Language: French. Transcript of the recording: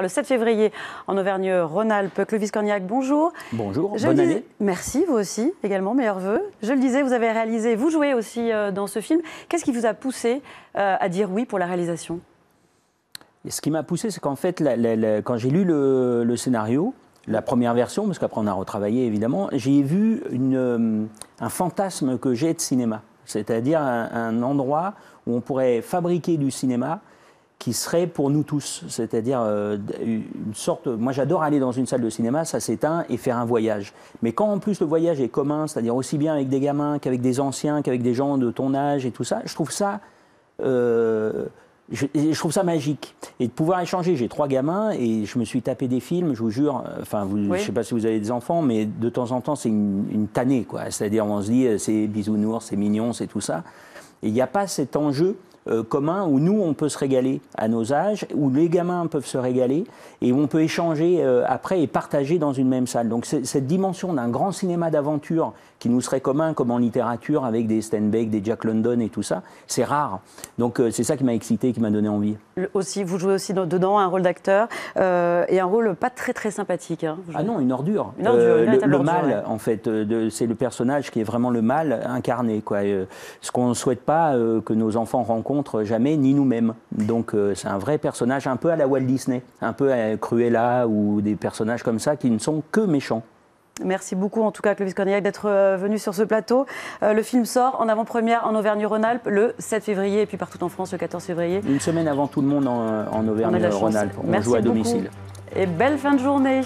Le 7 février, en Auvergne-Rhône-Alpes. Clovis Cornillac, bonjour. Bonjour, bonne année. Merci, vous aussi, également, meilleurs vœux. Je le disais, vous avez réalisé, vous jouez aussi dans ce film. Qu'est-ce qui vous a poussé à dire oui pour la réalisation? Et ce qui m'a poussé, c'est qu'en fait, quand j'ai lu le scénario, la première version, parce qu'après on a retravaillé évidemment, j'ai vu un fantasme que j'ai de cinéma. C'est-à-dire un endroit où on pourrait fabriquer du cinéma qui serait pour nous tous, c'est-à-dire une sorte... Moi j'adore aller dans une salle de cinéma, ça s'éteint, et faire un voyage. Mais quand en plus le voyage est commun, c'est-à-dire aussi bien avec des gamins qu'avec des anciens, qu'avec des gens de ton âge et tout ça, je trouve ça... Je trouve ça magique. Et de pouvoir échanger, j'ai 3 gamins et je me suis tapé des films, je vous jure, enfin, oui. Je ne sais pas si vous avez des enfants, mais de temps en temps, c'est une tannée, quoi. C'est-à-dire, on se dit, c'est bisounours, c'est mignon, c'est tout ça. Et il n'y a pas cet enjeu commun où nous, on peut se régaler à nos âges, où les gamins peuvent se régaler et où on peut échanger après et partager dans une même salle. Donc, cette dimension d'un grand cinéma d'aventure qui nous serait commun, comme en littérature, avec des Steinbeck, des Jack London et tout ça, c'est rare. Donc, c'est ça qui m'a excité, qui m'a donné envie. Aussi, vous jouez aussi dedans un rôle d'acteur et un rôle pas très sympathique. Hein, ah non, une ordure. Une ordure, le mal, ouais. En fait, c'est le personnage qui est vraiment le mal incarné, quoi. Ce qu'on ne souhaite pas que nos enfants rencontrent jamais, ni nous-mêmes. Donc, c'est un vrai personnage un peu à la Walt Disney, un peu à Cruella ou des personnages comme ça qui ne sont que méchants. Merci beaucoup, en tout cas, Clovis Cornillac, d'être venu sur ce plateau. Le film sort en avant-première en Auvergne-Rhône-Alpes le 7 février et puis partout en France le 14 février. Une semaine avant tout le monde en Auvergne-Rhône-Alpes. On joue à domicile. Et belle fin de journée.